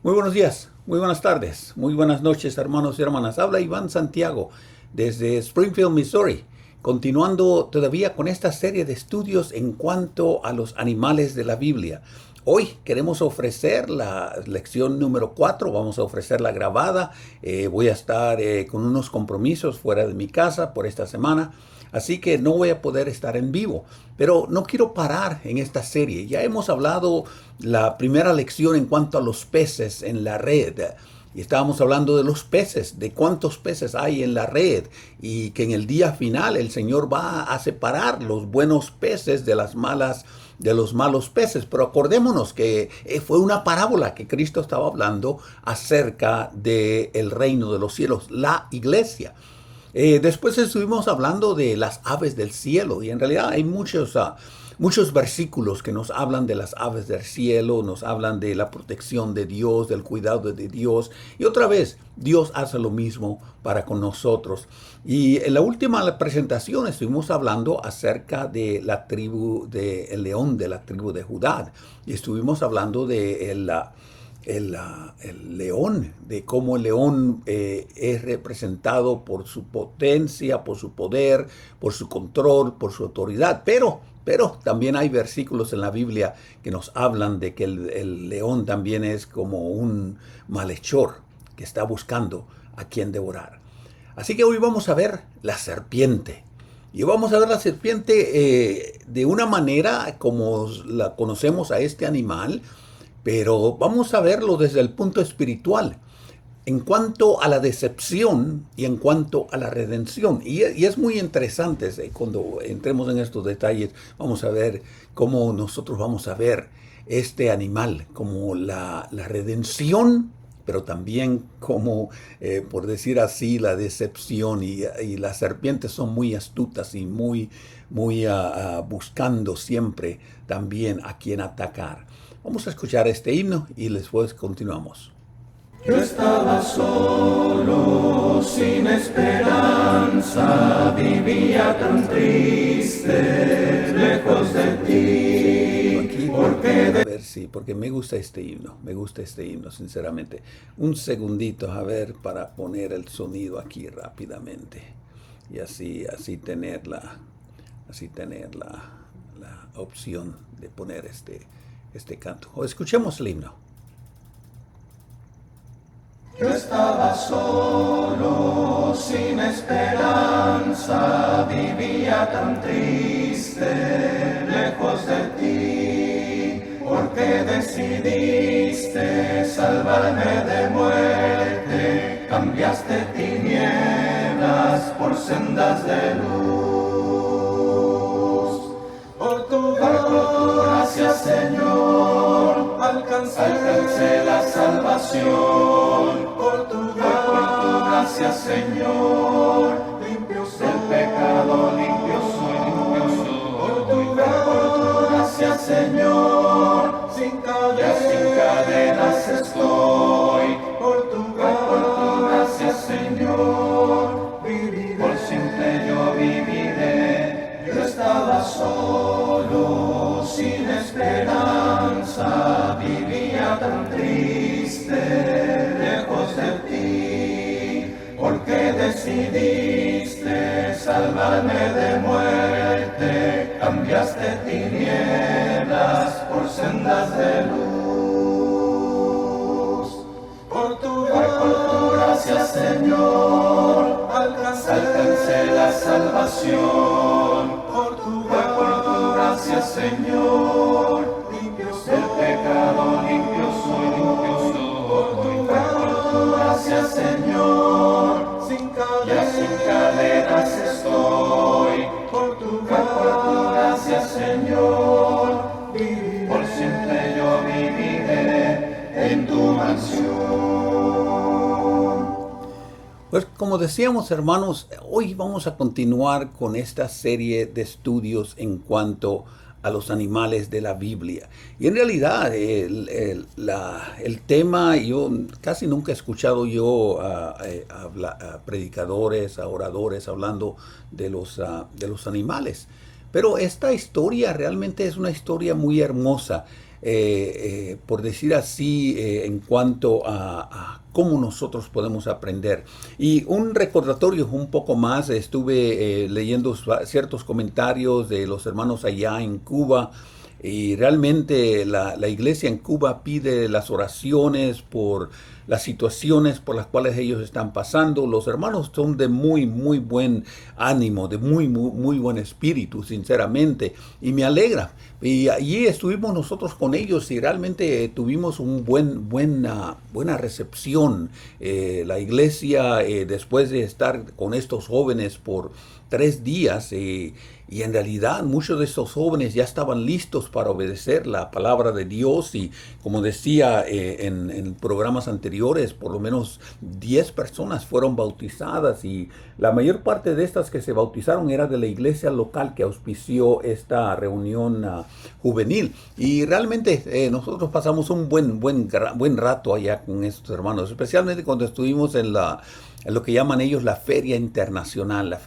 Muy buenos días, muy buenas tardes, muy buenas noches, hermanos y hermanas. Habla Iván Santiago desde Springfield, Missouri, continuando todavía con esta serie de estudios en cuanto a los animales de la Biblia. Hoy queremos ofrecer la lección número 4, vamos a ofrecerla grabada. Voy a estar con unos compromisos fuera de mi casa por esta semana. Así que no voy a poder estar en vivo, pero no quiero parar en esta serie. Ya hemos hablado la primera lección en cuanto a los peces en la red. Y estábamos hablando de los peces, de cuántos peces hay en la red y que en el día final el Señor va a separar los buenos peces de los malos peces. Pero acordémonos que fue una parábola que Cristo estaba hablando acerca del reino de los cielos, la iglesia. Después estuvimos hablando de las aves del cielo y en realidad hay muchos versículos que nos hablan de las aves del cielo, nos hablan de la protección de Dios, del cuidado de Dios. Y otra vez, Dios hace lo mismo para con nosotros. Y en la última presentación estuvimos hablando acerca de la tribu del león, de la tribu de Judá. Y estuvimos hablando de el león, de cómo el león es representado por su potencia, por su poder, por su control, por su autoridad. Pero también hay versículos en la Biblia que nos hablan de que el león también es como un malhechor que está buscando a quien devorar. Así que hoy vamos a ver la serpiente. Y vamos a ver la serpiente de una manera como la conocemos a este animal, pero vamos a verlo desde el punto espiritual, en cuanto a la decepción y en cuanto a la redención. Y es muy interesante, cuando entremos en estos detalles, vamos a ver cómo nosotros vamos a ver este animal, como la redención, pero también como, por decir así, la decepción. Y las serpientes son muy astutas y muy buscando siempre también a quien atacar. Vamos a escuchar este himno y después continuamos. Yo estaba solo, sin esperanza, vivía tan triste, lejos de ti. A ver, sí, porque me gusta este himno, sinceramente. Un segundito, a ver, para poner el sonido aquí rápidamente. Y así tener la opción de poner este canto. O escuchemos el himno. Yo estaba solo, sin esperanza, vivía tan triste, lejos de ti, porque decidiste salvarme de muerte, cambiaste tinieblas por sendas de luz. Por tu gracia, Señor, alcancé la salvación. Por tu gracia, Señor, limpio soy. Del pecado limpio soy. Por tu gracia, Señor, sin cadenas estoy. Por tu gracia, Señor, viviré. Por siempre yo viviré. Yo estaba solo, sin esperanza, vivía tan triste, lejos de ti, porque decidiste salvarme de muerte, cambiaste tinieblas por sendas de luz. Por tu gracia, Señor, alcancé la salvación. Por tu gracia, Señor, limpio soy. Del pecado limpio soy. Por tu gracia, Señor, sin cadenas estoy. Por tu gracia, Señor, viviré. Por siempre yo viviré en tu mansión. Pues como decíamos, hermanos, hoy vamos a continuar con esta serie de estudios en cuanto a los animales de la Biblia. Y en realidad el tema, yo casi nunca he escuchado yo a predicadores, a oradores hablando de los animales. Pero esta historia realmente es una historia muy hermosa. por decir así, en cuanto a cómo nosotros podemos aprender. Y un recordatorio un poco más, estuve leyendo ciertos comentarios de los hermanos allá en Cuba, y realmente la iglesia en Cuba pide las oraciones por las situaciones por las cuales ellos están pasando. Los hermanos son de muy buen ánimo, de muy buen espíritu, sinceramente, y me alegra. Y allí estuvimos nosotros con ellos y realmente tuvimos un buena recepción. La iglesia, después de estar con estos jóvenes por 3 días, y en realidad muchos de estos jóvenes ya estaban listos para obedecer la palabra de Dios, y como decía en programas anteriores, por lo menos 10 personas fueron bautizadas, y la mayor parte de estas que se bautizaron era de la iglesia local que auspició esta reunión juvenil. Y realmente nosotros pasamos un buen rato allá con estos hermanos, especialmente cuando estuvimos en lo que llaman ellos la Feria Internacional,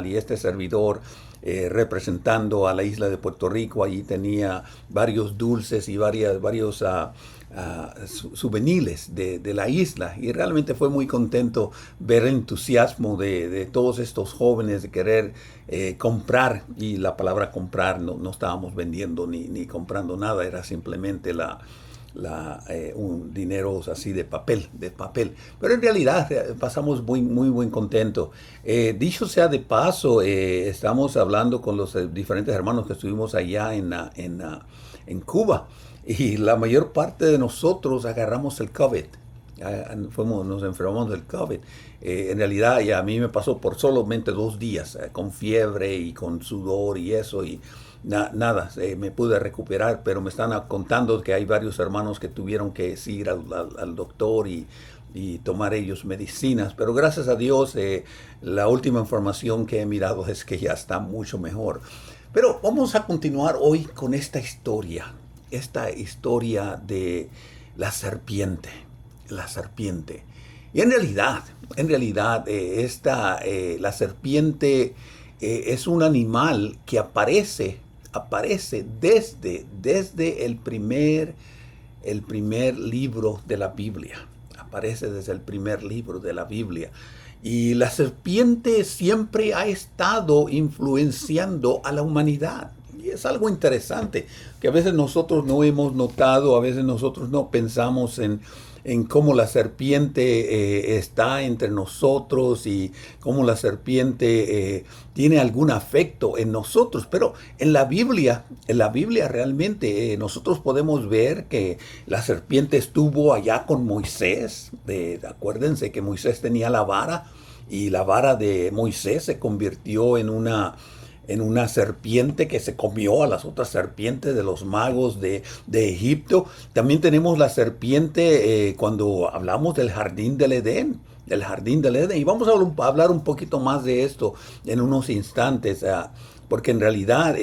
y este servidor representando a la isla de Puerto Rico, allí tenía varios dulces y varios souvenirs de la isla, y realmente fue muy contento ver el entusiasmo de todos estos jóvenes de querer comprar, y la palabra comprar, no estábamos vendiendo ni comprando nada, era simplemente un dinero así de papel, pero en realidad pasamos muy buen contento. Dicho sea de paso, estamos hablando con los diferentes hermanos que estuvimos allá en Cuba, y la mayor parte de nosotros agarramos el COVID. Nos enfermamos del COVID. En realidad ya a mí me pasó por solamente 2 días, con fiebre y con sudor y eso, y nada, me pude recuperar, pero me están contando que hay varios hermanos que tuvieron que ir al doctor y tomar ellos medicinas, pero gracias a Dios la última información que he mirado es que ya está mucho mejor. Pero vamos a continuar hoy con esta historia de la serpiente. Y en realidad, la serpiente es un animal que aparece desde el primer libro de la Biblia. Aparece desde el primer libro de la Biblia. Y la serpiente siempre ha estado influenciando a la humanidad. Y es algo interesante, que a veces nosotros no hemos notado, a veces nosotros no pensamos en cómo la serpiente está entre nosotros, y cómo la serpiente tiene algún afecto en nosotros. Pero en la Biblia realmente nosotros podemos ver que la serpiente estuvo allá con Moisés. Acuérdense que Moisés tenía la vara, y la vara de Moisés se convirtió en una serpiente que se comió a las otras serpientes de los magos de Egipto. También tenemos la serpiente cuando hablamos del jardín del Edén. Y vamos a hablar un poquito más de esto en unos instantes, porque en realidad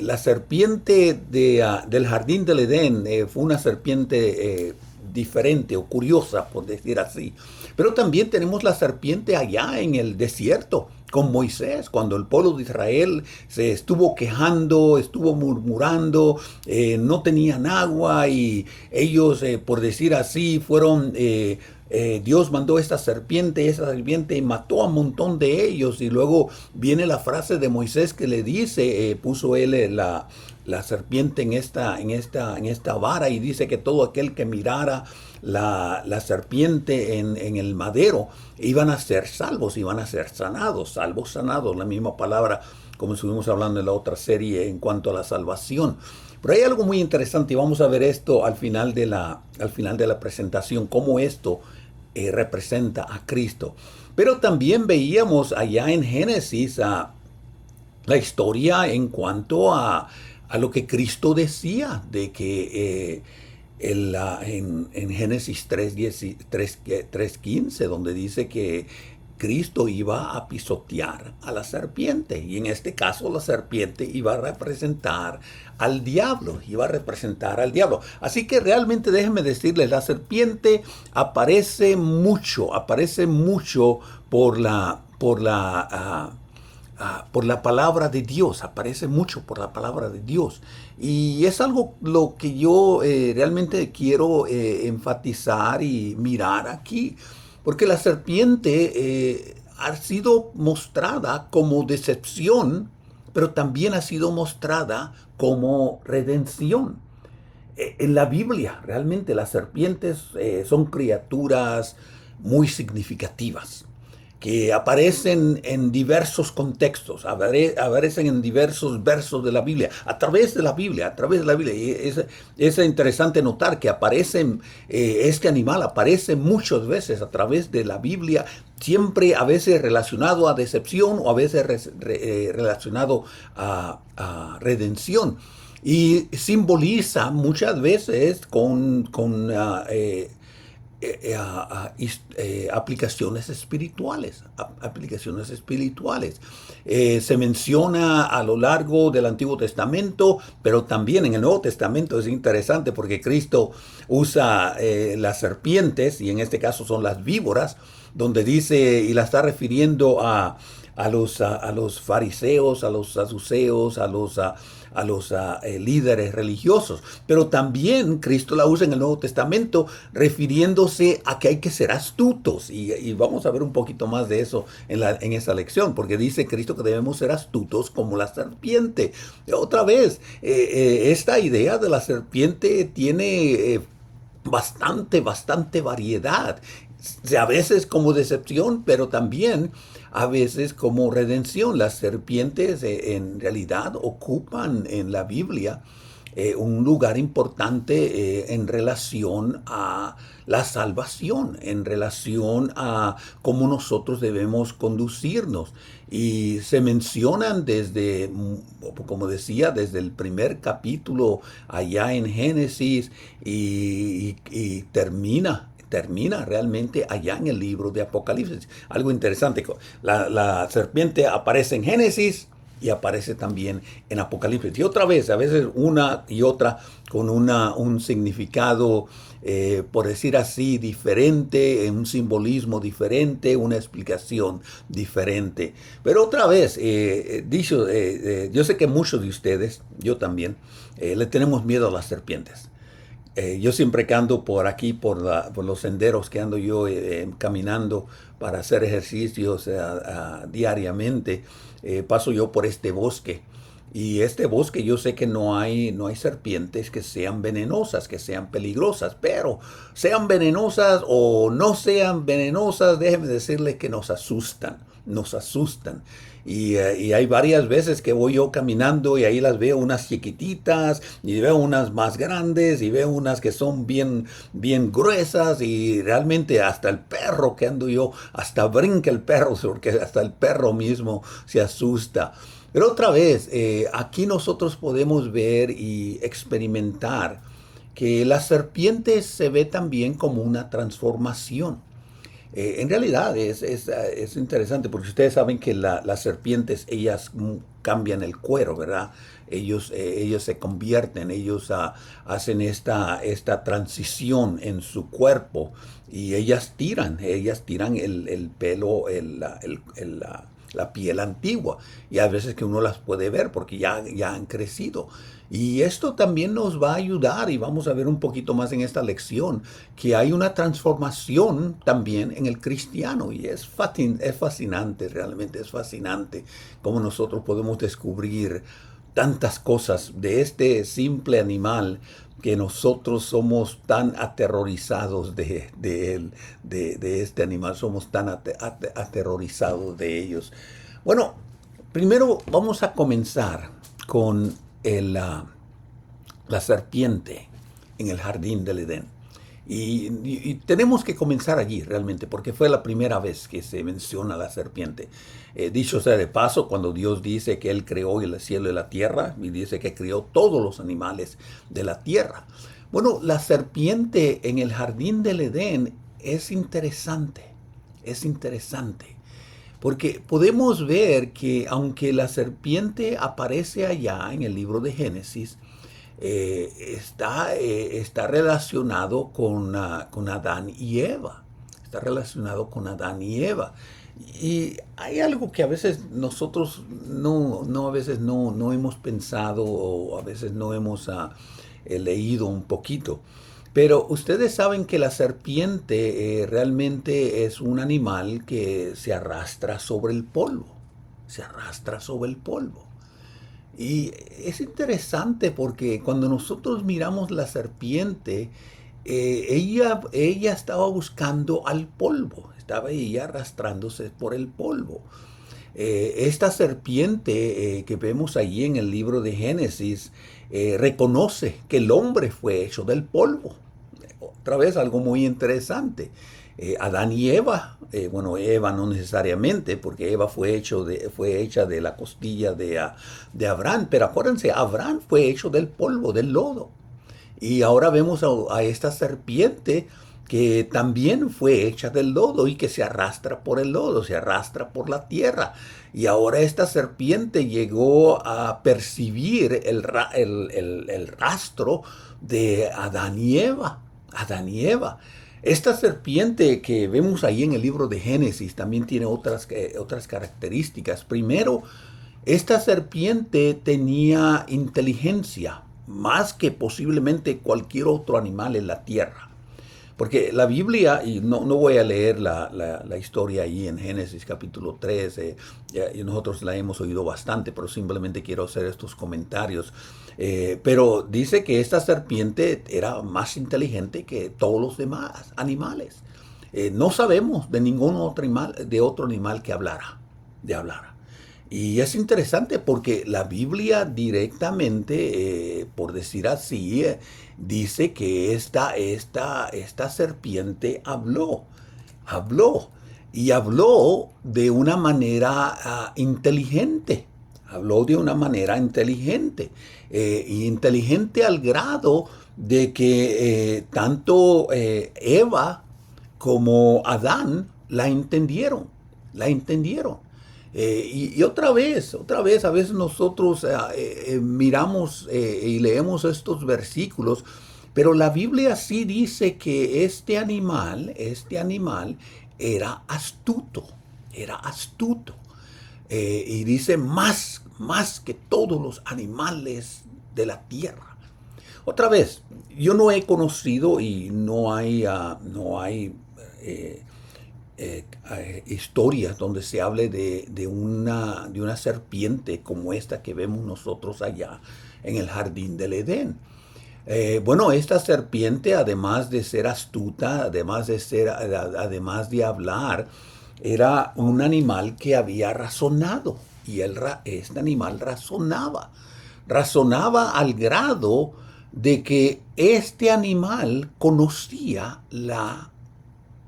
la serpiente del jardín del Edén fue una serpiente diferente o curiosa, por decir así. Pero también tenemos la serpiente allá en el desierto con Moisés, cuando el pueblo de Israel se estuvo quejando, estuvo murmurando, no tenían agua, y ellos, por decir así, Dios mandó esa serpiente mató a un montón de ellos. Y luego viene la frase de Moisés que le dice, puso él la serpiente en esta vara, y dice que todo aquel que mirara la serpiente en el madero iban a ser salvos, iban a ser sanados, la misma palabra como estuvimos hablando en la otra serie en cuanto a la salvación. Pero hay algo muy interesante, y vamos a ver esto al final de la presentación, cómo esto representa a Cristo. Pero también veíamos allá en Génesis la historia en cuanto a lo que Cristo decía, de que en Génesis 3:15, donde dice que Cristo iba a pisotear a la serpiente, y en este caso la serpiente iba a representar al diablo, Así que realmente déjenme decirles, la serpiente aparece mucho por por la palabra de Dios, aparece mucho por la palabra de Dios. Y es algo lo que yo realmente quiero enfatizar y mirar aquí, porque la serpiente ha sido mostrada como decepción, pero también ha sido mostrada como redención. En la Biblia, realmente las serpientes son criaturas muy significativas que aparecen en diversos contextos, aparecen en diversos versos de la Biblia, a través de la Biblia, a través de la Biblia. Y es interesante notar que este animal aparece muchas veces a través de la Biblia, siempre a veces relacionado a decepción o a veces relacionado a redención. Y simboliza muchas veces con aplicaciones espirituales. Se menciona a lo largo del Antiguo Testamento, pero también en el Nuevo Testamento. Es interesante porque Cristo usa las serpientes, y en este caso son las víboras, donde dice, y la está refiriendo a los fariseos, a los saduceos, a los líderes religiosos. Pero también Cristo la usa en el Nuevo Testamento refiriéndose a que hay que ser astutos. Y vamos a ver un poquito más de eso en esa lección, porque dice Cristo que debemos ser astutos como la serpiente. Otra vez, esta idea de la serpiente tiene bastante variedad. A veces como decepción, pero también a veces como redención. Las serpientes en realidad ocupan en la Biblia un lugar importante en relación a la salvación, en relación a cómo nosotros debemos conducirnos. Y se mencionan desde, como decía, desde el primer capítulo allá en Génesis y termina realmente allá en el libro de Apocalipsis. Algo interesante, la serpiente aparece en Génesis y aparece también en Apocalipsis. Y otra vez, a veces una y otra con un significado, por decir así, diferente, un simbolismo diferente, una explicación diferente. Pero otra vez, yo sé que muchos de ustedes, yo también, le tenemos miedo a las serpientes. Yo siempre que ando por aquí, por los senderos que ando yo caminando para hacer ejercicios diariamente, paso yo por este bosque. Y este bosque yo sé que no hay serpientes que sean venenosas, que sean peligrosas, pero sean venenosas o no sean venenosas, déjenme decirles que nos asustan. Y hay varias veces que voy yo caminando y ahí las veo unas chiquititas y veo unas más grandes y veo unas que son bien gruesas, y realmente hasta el perro que ando yo, hasta brinca el perro, porque hasta el perro mismo se asusta. Pero otra vez, aquí nosotros podemos ver y experimentar que la serpiente se ve también como una transformación. En realidad es interesante, porque ustedes saben que las serpientes, ellas cambian el cuero, ¿verdad? Ellos se convierten, ellos hacen esta transición en su cuerpo, y ellas tiran el pelo, la piel antigua, y a veces que uno las puede ver porque ya han crecido. Y esto también nos va a ayudar, y vamos a ver un poquito más en esta lección, que hay una transformación también en el cristiano, y es fascinante, realmente es fascinante cómo nosotros podemos descubrir tantas cosas de este simple animal, que nosotros somos tan aterrorizados de este animal, somos tan aterrorizados de ellos. Bueno, primero vamos a comenzar con la serpiente en el jardín del Edén. Y tenemos que comenzar allí realmente, porque fue la primera vez que se menciona la serpiente. Dicho sea de paso, cuando Dios dice que Él creó el cielo y la tierra, y dice que creó todos los animales de la tierra. Bueno, la serpiente en el jardín del Edén es interesante, porque podemos ver que aunque la serpiente aparece allá en el libro de Génesis, está relacionado con Adán y Eva. Está relacionado con Adán y Eva. Y hay algo que a veces nosotros a veces no hemos pensado o a veces no hemos leído un poquito. Pero ustedes saben que la serpiente realmente es un animal que se arrastra sobre el polvo. Se arrastra sobre el polvo. Y es interesante porque cuando nosotros miramos la serpiente, ella estaba buscando al polvo, estaba ella arrastrándose por el polvo. Esta serpiente que vemos allí en el libro de Génesis reconoce que el hombre fue hecho del polvo. Otra vez algo muy interesante. Adán y Eva, bueno, Eva no necesariamente, porque Eva fue hecha de la costilla de Abraham, pero acuérdense, Abraham fue hecho del polvo, del lodo. Y ahora vemos a esta serpiente que también fue hecha del lodo y que se arrastra por el lodo, se arrastra por la tierra. Y ahora esta serpiente llegó a percibir el rastro de Adán y Eva. Adán y Eva. Esta serpiente que vemos ahí en el libro de Génesis también tiene otras características. Primero, esta serpiente tenía inteligencia, más que posiblemente cualquier otro animal en la tierra. Porque la Biblia, y no voy a leer la historia ahí en Génesis capítulo 13, y nosotros la hemos oído bastante, pero simplemente quiero hacer estos comentarios. Pero dice que esta serpiente era más inteligente que todos los demás animales. No sabemos de ningún otro animal que hablara. Y es interesante porque la Biblia directamente, por decir así, dice que esta serpiente habló y habló de una manera inteligente. Habló de una manera inteligente, y inteligente al grado de que tanto Eva como Adán la entendieron. Y otra vez, a veces nosotros miramos y leemos estos versículos, pero la Biblia sí dice que este animal era astuto. Y dice más que todos los animales de la tierra. Otra vez, yo no he conocido y no hay historias donde se hable de una serpiente como esta que vemos nosotros allá en el jardín del Edén. Bueno, esta serpiente, además de ser astuta, además de hablar, era un animal que había razonado. Y este animal razonaba al grado de que este animal conocía la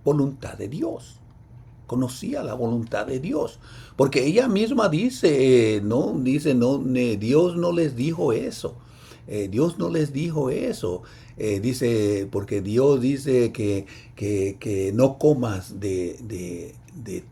voluntad de Dios. Conocía la voluntad de Dios. Porque ella misma dice, Dios no les dijo eso. Dios no les dijo eso. Dice, porque Dios dice que no comas de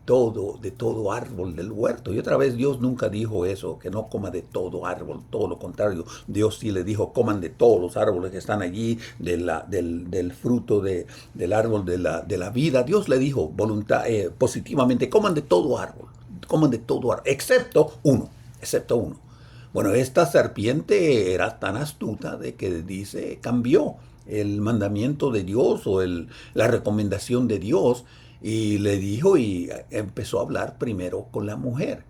todo árbol del huerto. Y otra vez Dios nunca dijo eso, que no coma de todo árbol, todo lo contrario. Dios sí le dijo, coman de todos los árboles que están allí, del fruto del árbol de la vida. Dios le dijo positivamente, coman de todo árbol, excepto uno. Bueno, esta serpiente era tan astuta de que cambió el mandamiento de Dios o la recomendación de Dios y le dijo y empezó a hablar primero con la mujer.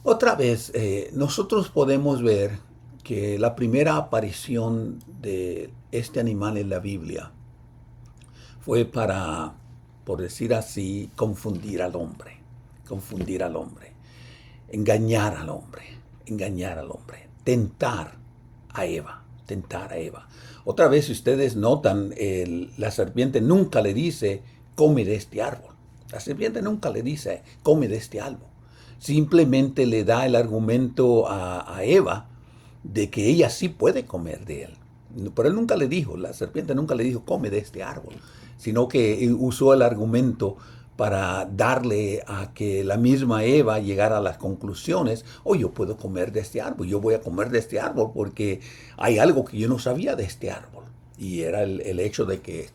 Otra vez, nosotros podemos ver que la primera aparición de este animal en la Biblia fue para, por decir así, confundir al hombre, engañar al hombre, tentar a Eva. Otra vez, si ustedes notan, la serpiente nunca le dice, come de este árbol. La serpiente nunca le dice, come de este árbol. Simplemente le da el argumento a Eva de que ella sí puede comer de él. Pero la serpiente nunca le dijo, come de este árbol, sino que usó el argumento para darle a que la misma Eva llegara a las conclusiones, yo puedo comer de este árbol, yo voy a comer de este árbol porque hay algo que yo no sabía de este árbol. Y era el hecho de que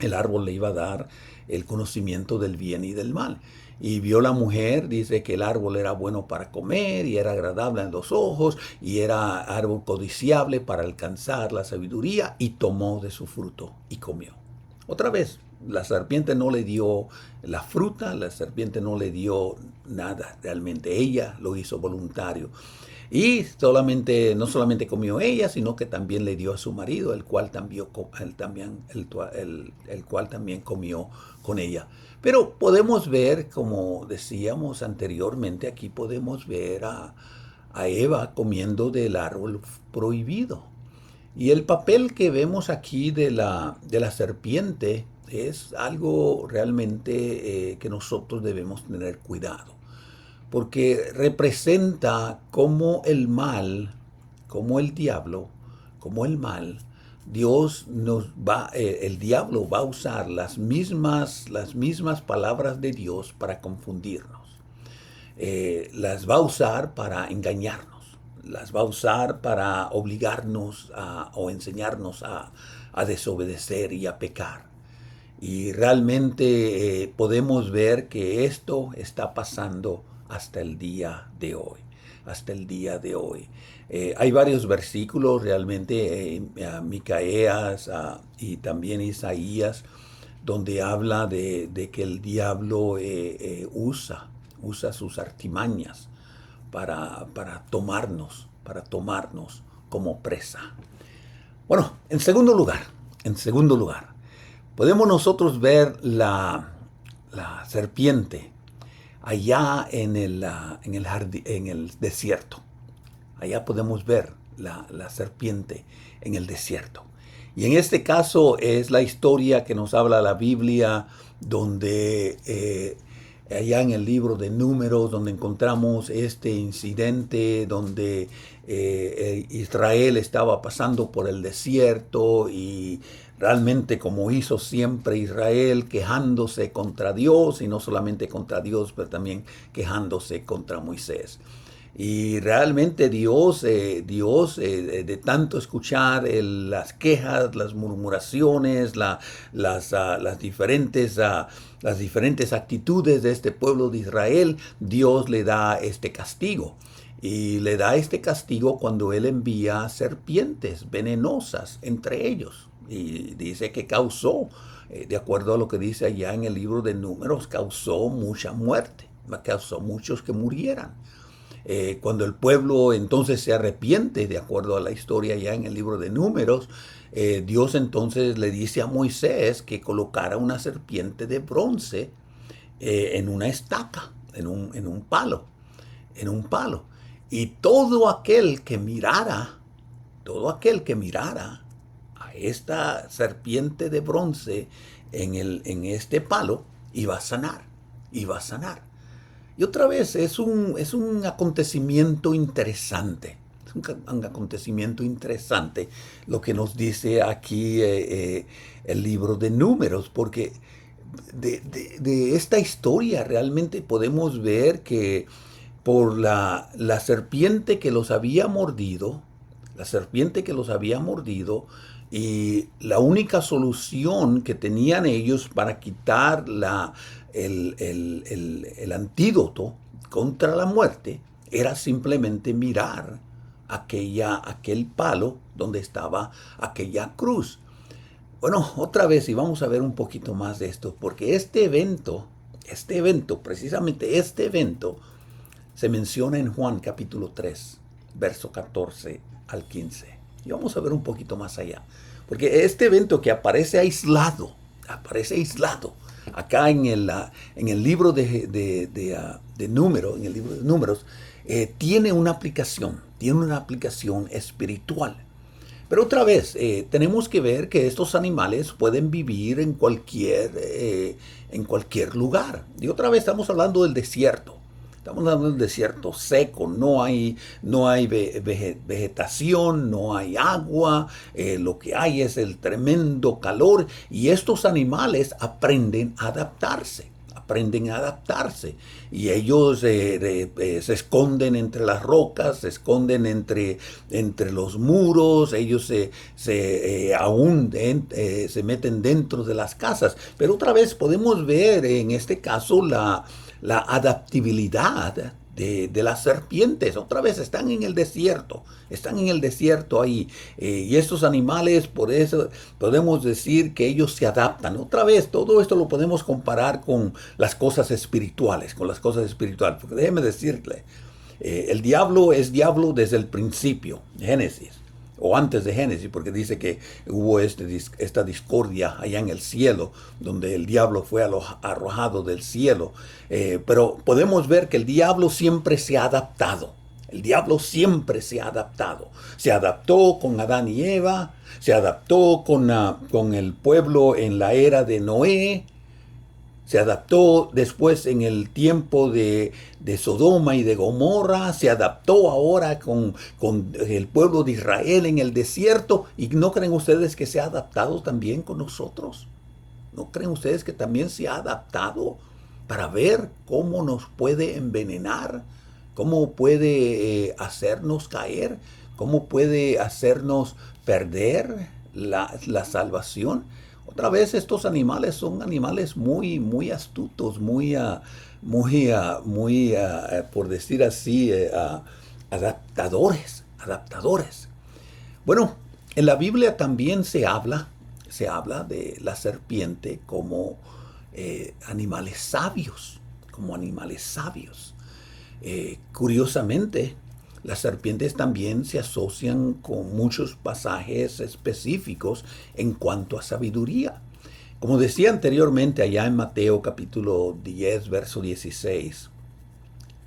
el árbol le iba a dar el conocimiento del bien y del mal. Y vio la mujer, dice que el árbol era bueno para comer y era agradable en los ojos y era árbol codiciable para alcanzar la sabiduría, y tomó de su fruto y comió. Otra vez, la serpiente no le dio la fruta, la serpiente no le dio nada realmente. Ella lo hizo voluntario. Y no solamente comió ella, sino que también le dio a su marido, el cual también comió con ella. Pero podemos ver, como decíamos anteriormente, aquí podemos ver a Eva comiendo del árbol prohibido. Y el papel que vemos aquí de la serpiente es algo realmente que nosotros debemos tener cuidado, porque representa cómo el mal, como el diablo, como el mal, el diablo va a usar las mismas palabras de Dios para confundirnos. Las va a usar para engañarnos, las va a usar para obligarnos o enseñarnos a desobedecer y a pecar. Y realmente podemos ver que esto está pasando hasta el día de hoy. Hasta el día de hoy. Hay varios versículos realmente, Micaías y también Isaías, donde habla de que el diablo usa sus artimañas para tomarnos como presa. Bueno, en segundo lugar, podemos nosotros ver la serpiente allá en el desierto. Allá podemos ver la serpiente en el desierto. Y en este caso es la historia que nos habla la Biblia, donde allá en el libro de Números, donde encontramos este incidente, donde Israel estaba pasando por el desierto y realmente, como hizo siempre Israel, quejándose contra Dios, y no solamente contra Dios, pero también quejándose contra Moisés. Y realmente Dios, de tanto escuchar las quejas, las murmuraciones, las diferentes actitudes de este pueblo de Israel, Dios le da este castigo. Y le da este castigo cuando Él envía serpientes venenosas entre ellos. Y dice que causó, de acuerdo a lo que dice allá en el libro de Números, causó mucha muerte, causó muchos que murieran. Cuando el pueblo entonces se arrepiente, de acuerdo a la historia ya en el libro de Números, Dios entonces le dice a Moisés que colocara una serpiente de bronce en una estaca, en un palo. Y todo aquel que mirara a esta serpiente de bronce en este palo, iba a sanar. Y otra vez es un acontecimiento interesante. Es un acontecimiento interesante lo que nos dice aquí el libro de Números, porque de esta historia realmente podemos ver que por la serpiente que los había mordido, y la única solución que tenían ellos para quitar el antídoto contra la muerte era simplemente mirar aquel palo donde estaba aquella cruz. Bueno, otra vez, y vamos a ver un poquito más de esto, porque este evento, precisamente este evento, se menciona en Juan capítulo 3, verso 14 al 15. Y vamos a ver un poquito más allá. Porque este evento que aparece aislado, acá en el libro de Números, tiene una aplicación espiritual. Pero otra vez, tenemos que ver que estos animales pueden vivir en cualquier lugar. Y otra vez estamos hablando del desierto. Estamos hablando del desierto seco, no hay vegetación, no hay agua, lo que hay es el tremendo calor, y estos animales aprenden a adaptarse. aprenden a adaptarse. Y ellos se esconden entre las rocas, se esconden entre los muros, ellos se meten dentro de las casas. Pero otra vez podemos ver en este caso la adaptabilidad de las serpientes. Otra vez están en el desierto ahí, y estos animales, por eso podemos decir que ellos se adaptan. Otra vez, todo esto lo podemos comparar con las cosas espirituales, porque déjeme decirle, el diablo es diablo desde el principio, Génesis, o antes de Génesis, porque dice que hubo esta discordia allá en el cielo, donde el diablo fue arrojado del cielo. Pero podemos ver que el diablo siempre se ha adaptado. Se adaptó con Adán y Eva, se adaptó con el pueblo en la era de Noé, se adaptó después en el tiempo de Sodoma y de Gomorra, se adaptó ahora con el pueblo de Israel en el desierto. ¿Y no creen ustedes que se ha adaptado también con nosotros? ¿No creen ustedes que también se ha adaptado para ver cómo nos puede envenenar? ¿Cómo puede hacernos caer? ¿Cómo puede hacernos perder la salvación? Otra vez, estos animales son animales muy, muy astutos, por decir así, adaptadores. Bueno, en la Biblia también se habla de la serpiente como animales sabios, Curiosamente, las serpientes también se asocian con muchos pasajes específicos en cuanto a sabiduría. Como decía anteriormente allá en Mateo capítulo 10, verso 16,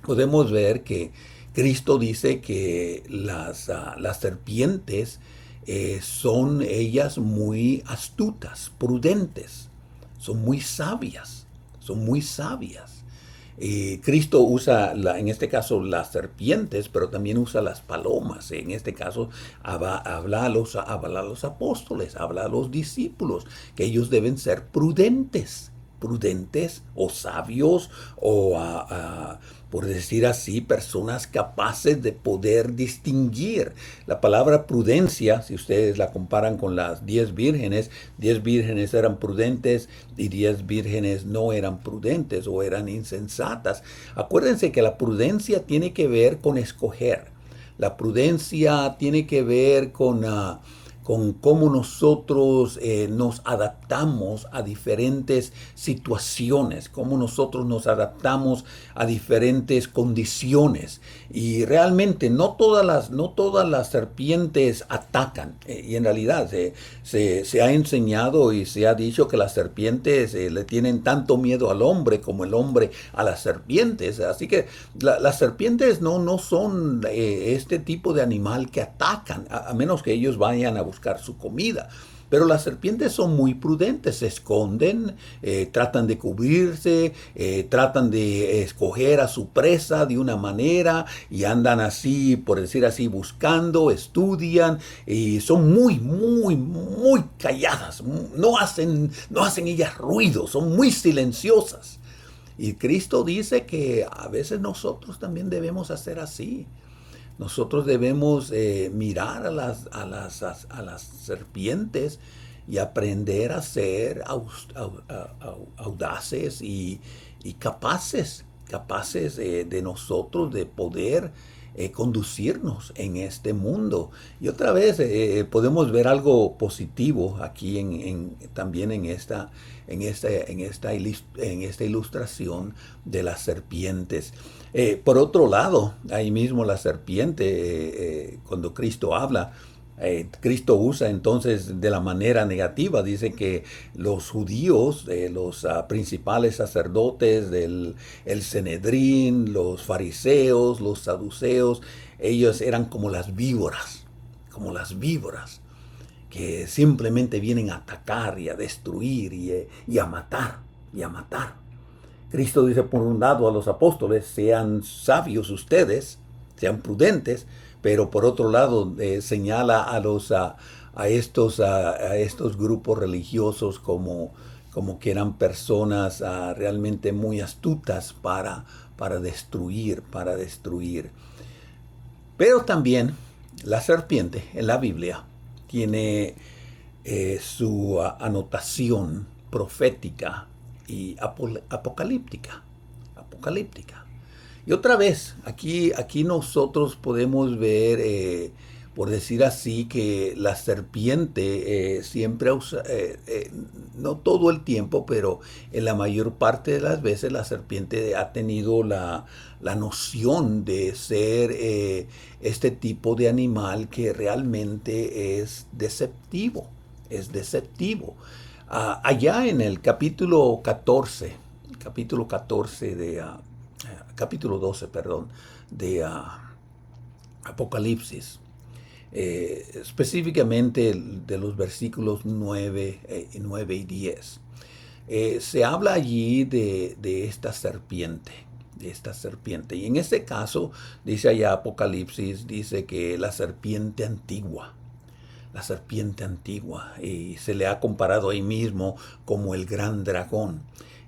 podemos ver que Cristo dice que las serpientes son ellas muy astutas, prudentes, son muy sabias. Cristo usa, en este caso, las serpientes, pero también usa las palomas. En este caso, habla a los apóstoles, habla a los discípulos, que ellos deben ser prudentes o sabios, o por decir así, personas capaces de poder distinguir. La palabra prudencia, si ustedes la comparan con las 10 vírgenes eran prudentes y 10 vírgenes no eran prudentes o eran insensatas. Acuérdense que la prudencia tiene que ver con escoger. La prudencia tiene que ver con cómo nosotros nos adaptamos a diferentes situaciones, cómo nosotros nos adaptamos a diferentes condiciones. Y realmente no todas las serpientes atacan. Y en realidad se ha enseñado y se ha dicho que las serpientes le tienen tanto miedo al hombre como el hombre a las serpientes. Así que las serpientes no son este tipo de animal que atacan, a menos que ellos vayan a buscar su comida. Pero las serpientes son muy prudentes, se esconden, tratan de cubrirse, tratan de escoger a su presa de una manera y andan así, por decir así, buscando, estudian, y son muy, muy, muy calladas. No hacen ellas ruido, son muy silenciosas. Y Cristo dice que a veces nosotros también debemos hacer así. Nosotros debemos mirar a las serpientes y aprender a ser audaces y capaces de nosotros de poder conducirnos en este mundo. Y otra vez podemos ver algo positivo aquí también en esta ilustración de las serpientes. Por otro lado, ahí mismo la serpiente, cuando Cristo habla, Cristo usa entonces de la manera negativa. Dice que los judíos, los principales sacerdotes del Sanedrín, los fariseos, los saduceos, ellos eran como las víboras, que simplemente vienen a atacar y a destruir y a matar. Cristo dice por un lado a los apóstoles: sean sabios ustedes, sean prudentes, pero por otro lado señala a estos grupos religiosos como como que eran personas realmente muy astutas para destruir. Pero también la serpiente en la Biblia tiene su anotación profética y apocalíptica. Y otra vez, aquí nosotros podemos ver, por decir así, que la serpiente siempre usa, no todo el tiempo, pero en la mayor parte de las veces la serpiente ha tenido la noción de ser este tipo de animal que realmente es deceptivo. Allá en el capítulo 14 de capítulo 12, perdón, de Apocalipsis, específicamente de los versículos 9 y 10. Se habla allí de esta serpiente. Y en este caso, dice allá Apocalipsis, dice que la serpiente antigua, y se le ha comparado ahí mismo como el gran dragón.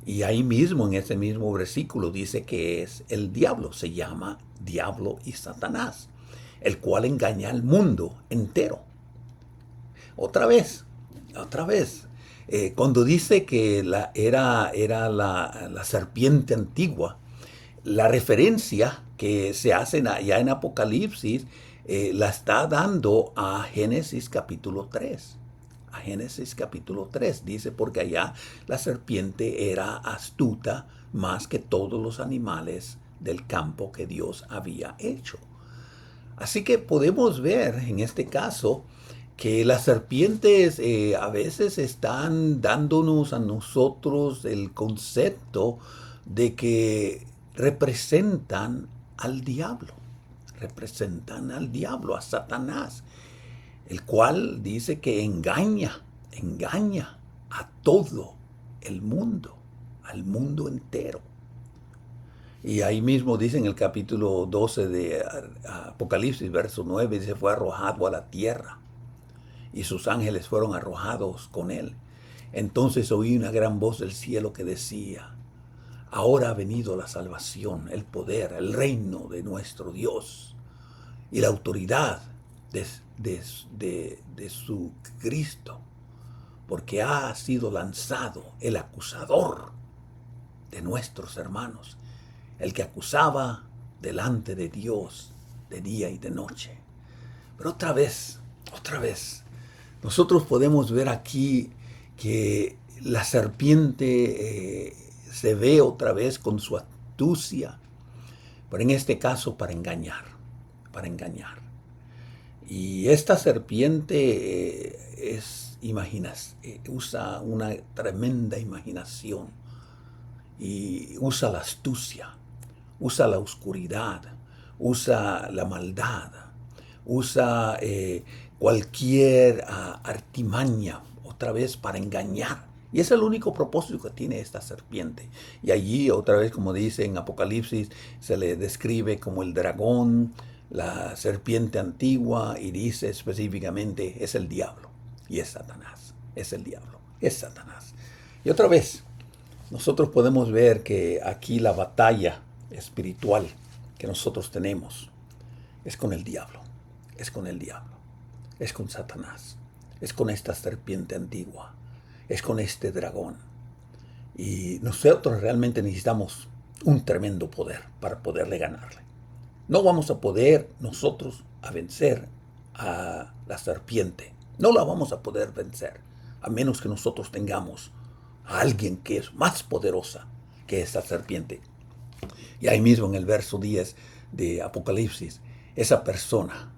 Y ahí mismo, en ese mismo versículo, dice que es el diablo, se llama Diablo y Satanás, el cual engaña al mundo entero. Otra vez, cuando dice que era la serpiente antigua, la referencia que se hace allá en Apocalipsis la está dando a Génesis capítulo 3. Dice, porque allá la serpiente era astuta más que todos los animales del campo que Dios había hecho. Así que podemos ver en este caso que las serpientes a veces están dándonos a nosotros el concepto de que representan al diablo, a Satanás, el cual dice que engaña a todo el mundo, al mundo entero. Y ahí mismo dice en el capítulo 12 de Apocalipsis, verso 9, dice, fue arrojado a la tierra y sus ángeles fueron arrojados con él. Entonces oí una gran voz del cielo que decía, ahora ha venido la salvación, el poder, el reino de nuestro Dios y la autoridad de su Cristo, porque ha sido lanzado el acusador de nuestros hermanos, el que acusaba delante de Dios de día y de noche. Pero otra vez, nosotros podemos ver aquí que la serpiente se ve otra vez con su astucia, pero en este caso para engañar. Y esta serpiente usa una tremenda imaginación y usa la astucia, usa la oscuridad, usa la maldad, usa cualquier artimaña otra vez para engañar. Y es el único propósito que tiene esta serpiente. Y allí otra vez, como dice en Apocalipsis, se le describe como el dragón, la serpiente antigua, y dice específicamente es el diablo y es Satanás. Es el diablo, es Satanás. Y otra vez, nosotros podemos ver que aquí la batalla espiritual que nosotros tenemos es con el diablo, es con Satanás, es con esta serpiente antigua, es con este dragón. Y nosotros realmente necesitamos un tremendo poder para poderle ganarle. No vamos a poder nosotros vencer a la serpiente. No la vamos a poder vencer a menos que nosotros tengamos a alguien que es más poderosa que esta serpiente. Y ahí mismo en el verso 10 de Apocalipsis, esa persona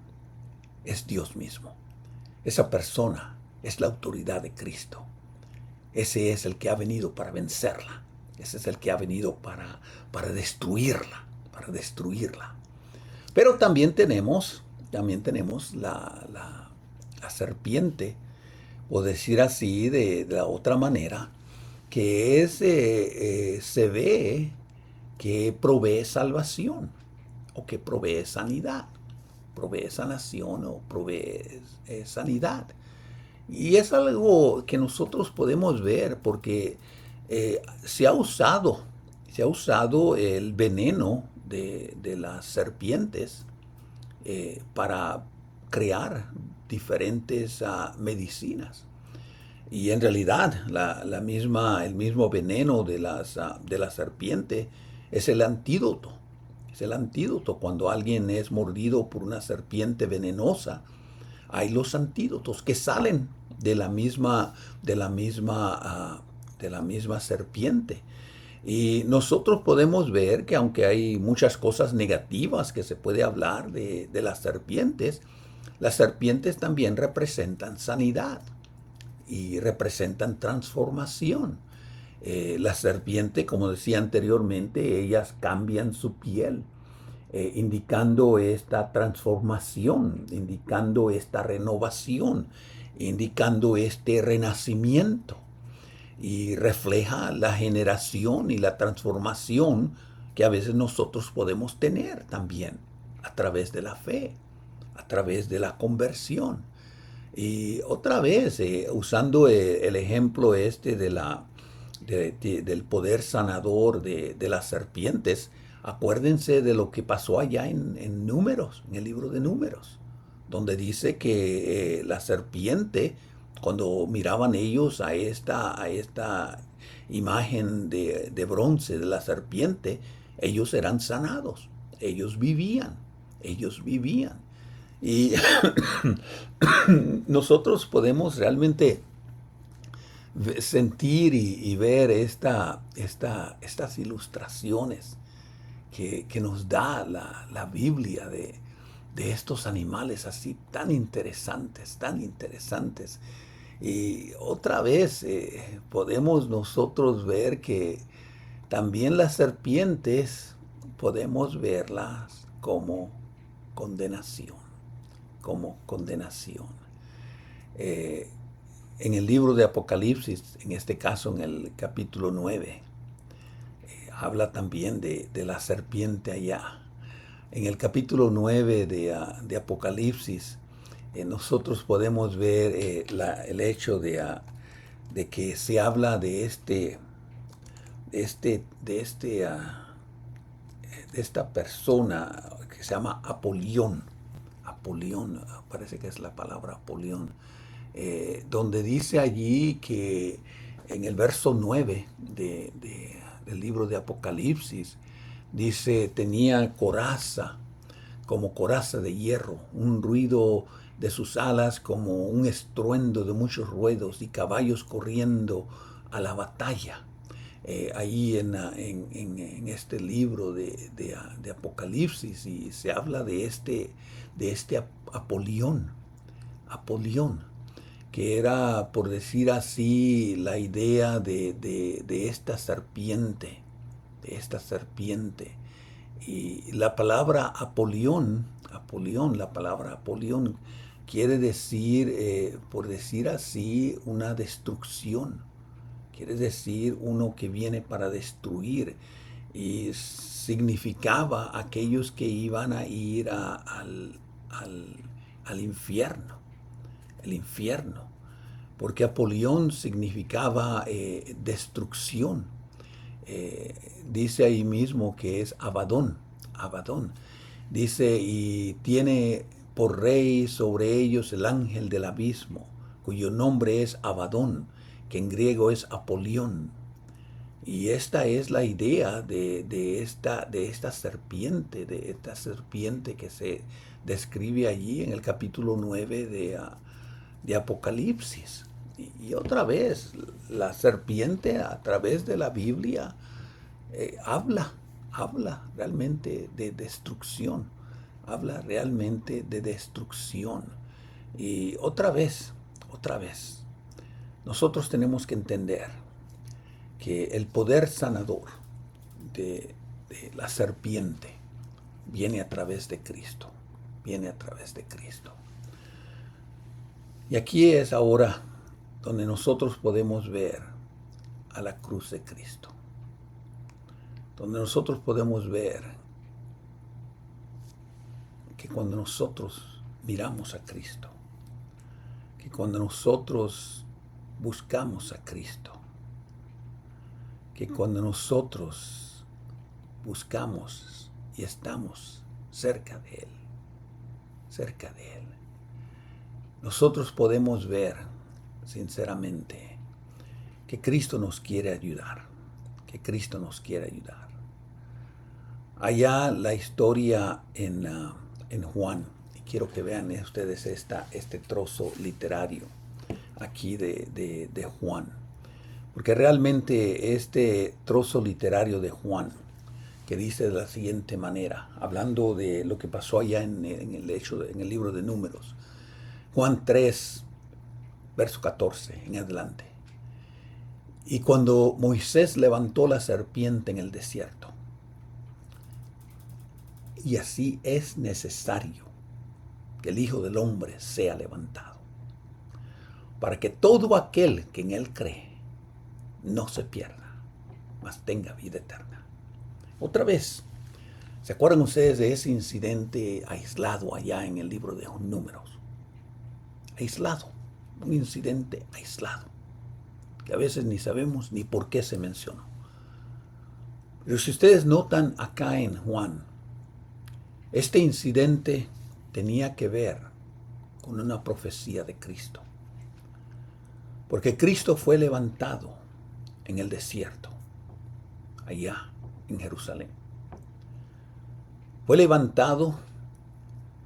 es Dios mismo. Esa persona es la autoridad de Cristo. Ese es el que ha venido para vencerla. Ese es el que ha venido para destruirla. Pero también tenemos la serpiente, o decir así de la otra manera, que es, se ve que provee salvación o que provee sanidad. Provee sanación o provee sanidad. Y es algo que nosotros podemos ver porque se ha usado el veneno de las serpientes para crear diferentes medicinas. Y en realidad el mismo veneno de la serpiente es el antídoto. Es el antídoto. Cuando alguien es mordido por una serpiente venenosa, hay los antídotos que salen de la misma serpiente. Y nosotros podemos ver que aunque hay muchas cosas negativas que se puede hablar de las serpientes también representan sanidad y representan transformación. La serpiente, como decía anteriormente, ellas cambian su piel, indicando esta transformación, indicando esta renovación, indicando este renacimiento. Y refleja la generación y la transformación que a veces nosotros podemos tener también a través de la fe, a través de la conversión. Y otra vez, usando el ejemplo este del poder sanador de las serpientes, acuérdense de lo que pasó allá en Números, en el libro de Números, donde dice que la serpiente, cuando miraban ellos a esta imagen de bronce de la serpiente, ellos eran sanados, ellos vivían, ellos vivían. Y nosotros podemos realmente sentir y ver estas ilustraciones que nos da la Biblia de estos animales así tan interesantes, tan interesantes. Y otra vez podemos nosotros ver que también las serpientes podemos verlas como condenación, como condenación. En el libro de Apocalipsis, en este caso en el capítulo 9, habla también de la serpiente allá. En el capítulo 9 de Apocalipsis, nosotros podemos ver el hecho de que se habla de esta persona que se llama Apolión. Apolión, parece que es la palabra Apolión. Donde dice allí que en el verso 9 del libro de Apocalipsis, dice, tenía coraza, como coraza de hierro, un ruido de sus alas como un estruendo de muchos ruedos y caballos corriendo a la batalla. Ahí en este libro de Apocalipsis, y se habla de este Apolión, que era, por decir así, la idea de esta serpiente, Y la palabra Apolión, la palabra Apolión, quiere decir, por decir así, una destrucción. Quiere decir uno que viene para destruir. Y significaba aquellos que iban a ir al infierno. El infierno. Porque Apolión significaba destrucción. Dice ahí mismo que es Abadón. Dice, y tiene por rey sobre ellos el ángel del abismo, cuyo nombre es Abadón, que en griego es Apolión. Y esta es la idea de esta serpiente que se describe allí en el capítulo 9 de Apocalipsis. Y otra vez, la serpiente a través de la Biblia habla realmente de destrucción, habla realmente de destrucción. Y otra vez, nosotros tenemos que entender que el poder sanador de la serpiente viene a través de Cristo, Y aquí es ahora donde nosotros podemos ver a la cruz de Cristo, donde nosotros podemos ver que cuando nosotros miramos a Cristo, que cuando nosotros buscamos a Cristo, que cuando nosotros buscamos y estamos cerca de Él, nosotros podemos ver sinceramente que Cristo nos quiere ayudar, Allá la historia en Juan, y quiero que vean ustedes este trozo literario aquí de Juan, porque realmente este trozo literario de Juan, que dice de la siguiente manera, hablando de lo que pasó allá en el libro de Números, Juan 3, verso 14 en adelante. Y cuando Moisés levantó la serpiente en el desierto, y así es necesario que el Hijo del Hombre sea levantado, para que todo aquel que en Él cree no se pierda, mas tenga vida eterna. Otra vez, ¿se acuerdan ustedes de ese incidente aislado allá en el libro de Números? Aislado, un incidente aislado, que a veces ni sabemos ni por qué se mencionó. Pero si ustedes notan acá en Juan, este incidente tenía que ver con una profecía de Cristo. Porque Cristo fue levantado en el desierto, allá en Jerusalén. Fue levantado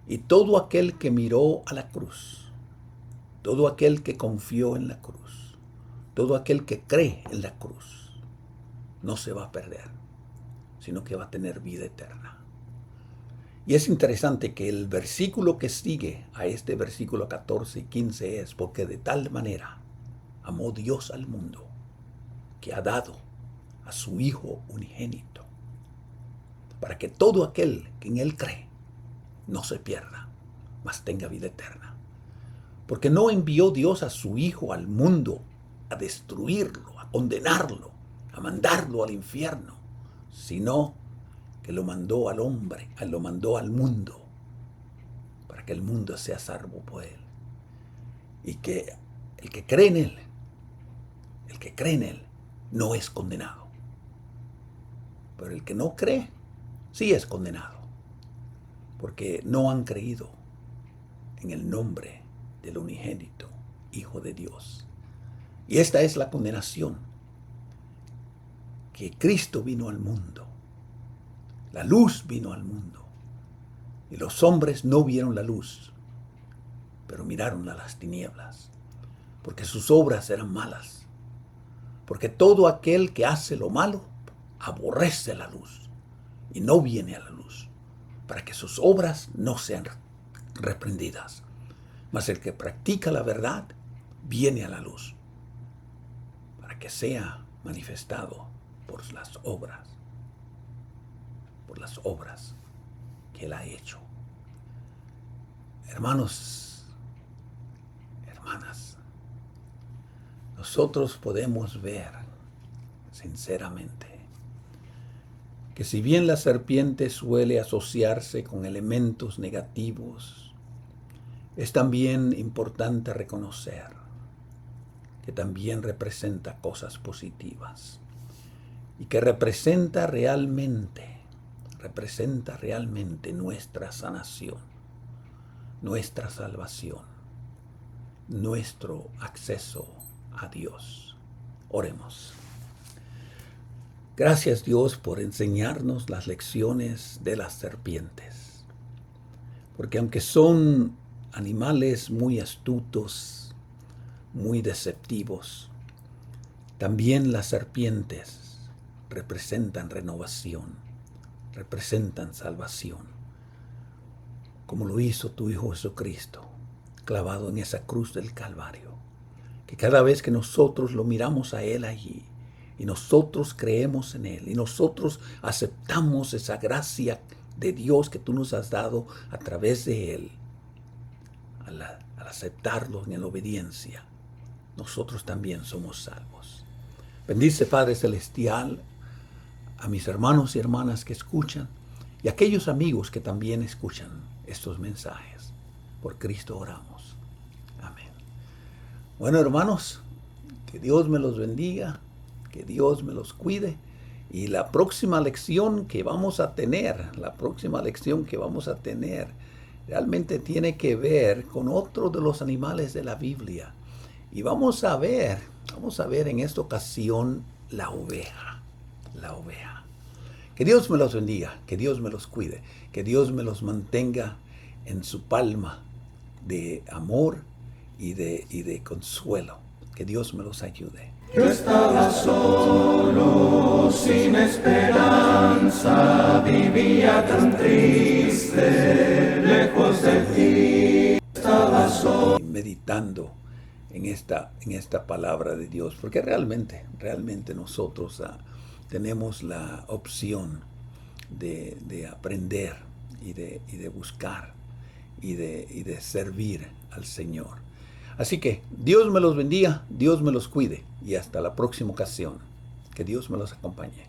y todo aquel que miró a la cruz, todo aquel que confió en la cruz, todo aquel que cree en la cruz, no se va a perder, sino que va a tener vida eterna. Y es interesante que el versículo que sigue a este versículo 14 y 15 es: porque de tal manera amó Dios al mundo, que ha dado a su Hijo unigénito, para que todo aquel que en Él cree no se pierda, mas tenga vida eterna. Porque no envió Dios a su Hijo al mundo a destruirlo, a condenarlo, a mandarlo al infierno, sino que lo mandó al hombre, lo mandó al mundo, para que el mundo sea salvo por Él. Y que el que cree en Él, no es condenado. Pero el que no cree, sí es condenado, porque no han creído en el nombre del unigénito Hijo de Dios. Y esta es la condenación, que Cristo vino al mundo, la luz vino al mundo, y los hombres no vieron la luz, pero miraron a las tinieblas, porque sus obras eran malas. Porque todo aquel que hace lo malo aborrece la luz y no viene a la luz, para que sus obras no sean reprendidas. Mas el que practica la verdad viene a la luz, para que sea manifestado por las obras que Él ha hecho. Hermanos, hermanas, nosotros podemos ver sinceramente que si bien la serpiente suele asociarse con elementos negativos, es también importante reconocer que también representa cosas positivas y que representa realmente nuestra sanación, nuestra salvación, nuestro acceso a Dios. Oremos. Gracias, Dios, por enseñarnos las lecciones de las serpientes, porque aunque son animales muy astutos, muy deceptivos, también las serpientes representan renovación, representan salvación, como lo hizo tu Hijo Jesucristo, clavado en esa cruz del Calvario, que cada vez que nosotros lo miramos a Él allí, y nosotros creemos en Él, y nosotros aceptamos esa gracia de Dios que tú nos has dado a través de Él, al aceptarlo en la obediencia, nosotros también somos salvos. Bendice, Padre Celestial, a mis hermanos y hermanas que escuchan, y a aquellos amigos que también escuchan estos mensajes. Por Cristo oramos. Amén. Bueno, hermanos, que Dios me los bendiga, que Dios me los cuide. Y la próxima lección que vamos a tener, realmente tiene que ver con otro de los animales de la Biblia. Y vamos a ver en esta ocasión la oveja. Que Dios me los bendiga, que Dios me los cuide, que Dios me los mantenga en su palma de amor y de consuelo. Que Dios me los ayude. Yo estaba solo, sin esperanza, vivía tan triste, lejos de ti. Estaba solo. Meditando en esta palabra de Dios, porque realmente nosotros tenemos la opción de aprender y de buscar y de servir al Señor. Así que Dios me los bendiga, Dios me los cuide y hasta la próxima ocasión. Que Dios me los acompañe.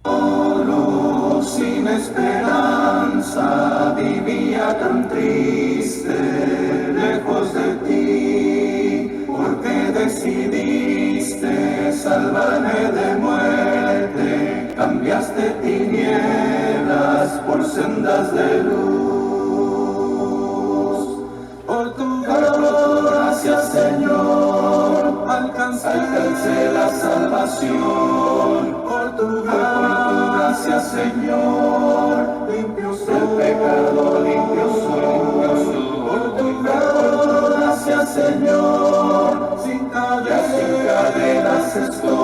Solo, sin esperanza, vivía tan triste, lejos de ti, porque decidiste salvarme de muerte, cambiaste tinieblas por sendas de luz. Por tu gracia, Señor, alcancé la salvación. Por tu gracia, Señor, limpio soy del pecado, limpio soy. Por tu gracia, Señor, sin cadenas estoy.